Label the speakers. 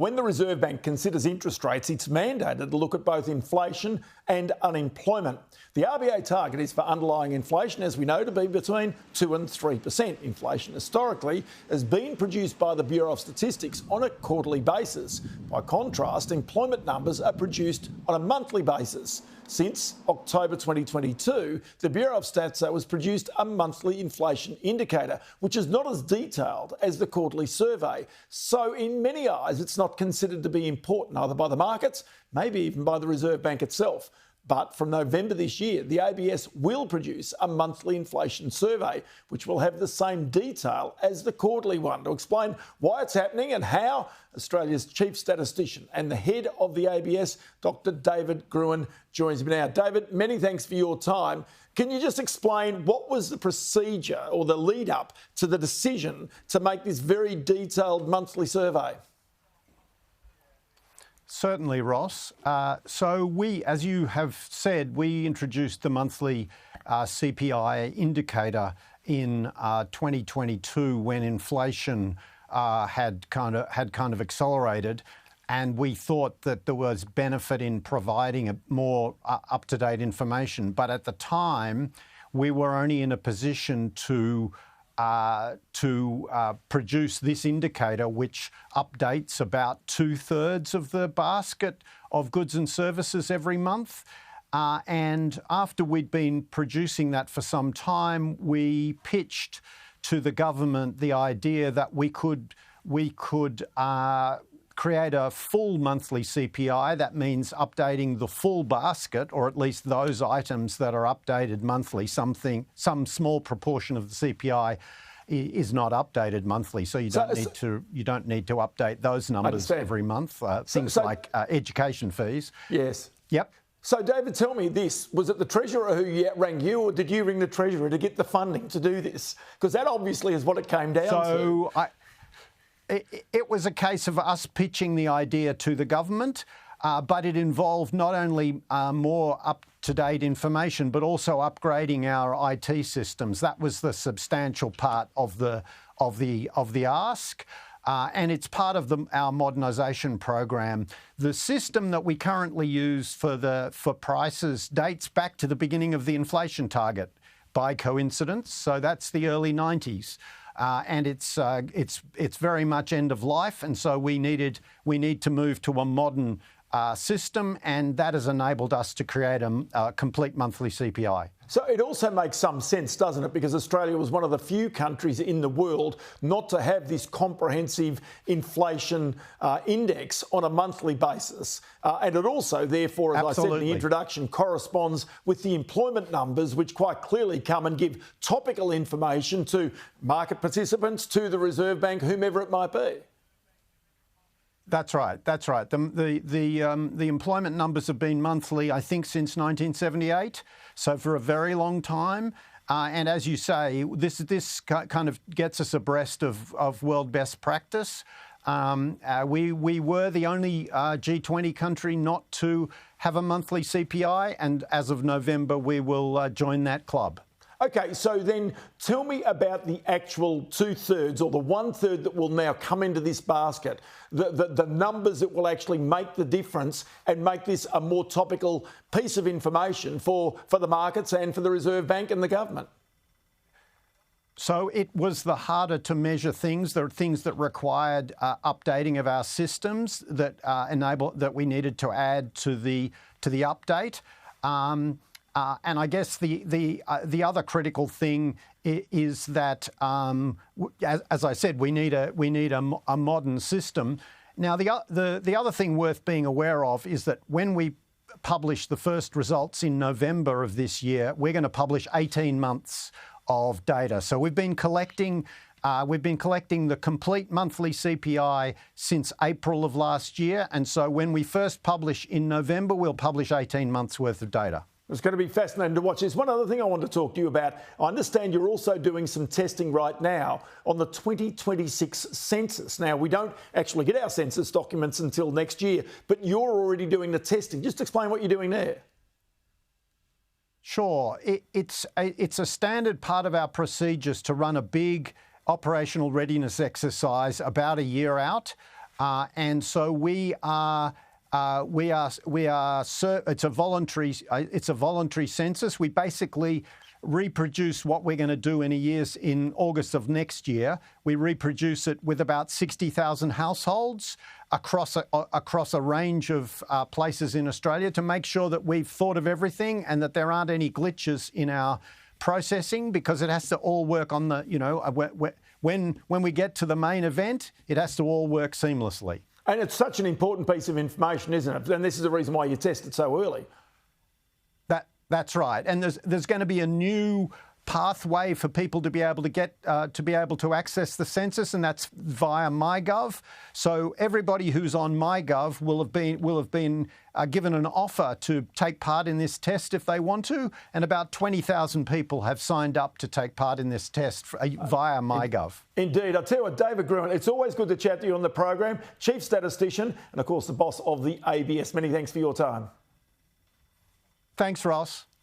Speaker 1: When the Reserve Bank considers interest rates, it's mandated to look at both inflation and unemployment. The RBA target is for underlying inflation, as we know, to be between 2 and 3%. Inflation historically has been produced by the Bureau of Statistics on a quarterly basis. By contrast, employment numbers are produced on a monthly basis. Since October 2022, the Bureau of Stats has produced a monthly inflation indicator, which is not as detailed as the quarterly survey. So in many eyes, it's not considered to be important either by the markets, maybe even by the Reserve Bank itself. But from November this year, the ABS will produce a monthly inflation survey, which will have the same detail as the quarterly one. To explain why it's happening and how, Australia's chief statistician and the head of the ABS, Dr. David Gruen, joins me now. David, many thanks for your time. Can you just explain what was the procedure or the lead up to the decision to make this very detailed monthly survey?
Speaker 2: Certainly, Ross. So we, as you have said, we introduced the monthly CPI indicator in 2022 when inflation had kind of accelerated, and we thought that there was benefit in providing a more up-to-date information. But at the time, we were only in a position to produce this indicator, which updates about 2/3 of the basket of goods and services every month. And after we'd been producing that for some time, we pitched to the government the idea that we could create a full monthly CPI. That means updating the full basket, or at least those items that are updated monthly. Some small proportion of the CPI is not updated monthly, so you don't need to update those numbers every month. Things like education fees.
Speaker 1: Yes.
Speaker 2: Yep.
Speaker 1: So, David, tell me this. Was it the Treasurer who rang you, or did you ring the Treasurer to get the funding to do this? Because that obviously is what it came down to.
Speaker 2: It was a case of us pitching the idea to the government, but it involved not only more up-to-date information, but also upgrading our IT systems. That was the substantial part of the ask. And it's part of our modernisation program. The system that we currently use for prices dates back to the beginning of the inflation target, by coincidence. So that's the early 90s. And it's very much end of life, and so we need to move to a modern system, and that has enabled us to create a complete monthly CPI.
Speaker 1: So it also makes some sense, doesn't it? Because Australia was one of the few countries in the world not to have this comprehensive inflation index on a monthly basis. And it also, therefore, as I said in the introduction, corresponds with the employment numbers, which quite clearly come and give topical information to market participants, to the Reserve Bank, whomever it might be.
Speaker 2: That's right. That's right. The employment numbers have been monthly, I think, since 1978, so for a very long time. And as you say, this kind of gets us abreast of world best practice. We were the only G20 country not to have a monthly CPI, and as of November, we will join that club.
Speaker 1: OK, so then tell me about the actual 2/3 or the 1/3 that will now come into this basket, the numbers that will actually make the difference and make this a more topical piece of information for the markets and for the Reserve Bank and the government.
Speaker 2: So it was the harder to measure things. There are things that required updating of our systems that that we needed to add to the update. And I guess the other critical thing is that, as I said, we need a modern system. Now, the other thing worth being aware of is that when we publish the first results in November of this year, we're going to publish 18 months of data. So we've been collecting the complete monthly CPI since April of last year, and so when we first publish in November, we'll publish 18 months worth of data.
Speaker 1: It's going to be fascinating to watch. There's one other thing I want to talk to you about. I understand you're also doing some testing right now on the 2026 census. Now, we don't actually get our census documents until next year, but you're already doing the testing. Just explain what you're doing there.
Speaker 2: Sure. It's a standard part of our procedures to run a big operational readiness exercise about a year out. and so it's a voluntary census. We basically reproduce what we're going to do in August of next year. We reproduce it with about 60,000 households across a range of places in Australia to make sure that we've thought of everything and that there aren't any glitches in our processing, because it has to all work on the, when we get to the main event, it has to all work seamlessly.
Speaker 1: And it's such an important piece of information, isn't it? And this is the reason why you test it so early.
Speaker 2: That's right. And there's going to be a new pathway for people to be able to get to access the census, and that's via MyGov. So everybody who's on MyGov will have been given an offer to take part in this test if they want to, and about 20,000 people have signed up to take part in this test via MyGov. Indeed.
Speaker 1: I'll tell you what, David Gruen, it's always good to chat to you on the program, Chief Statistician and, of course, the boss of the ABS. Many thanks for your time.
Speaker 2: Thanks, Ross.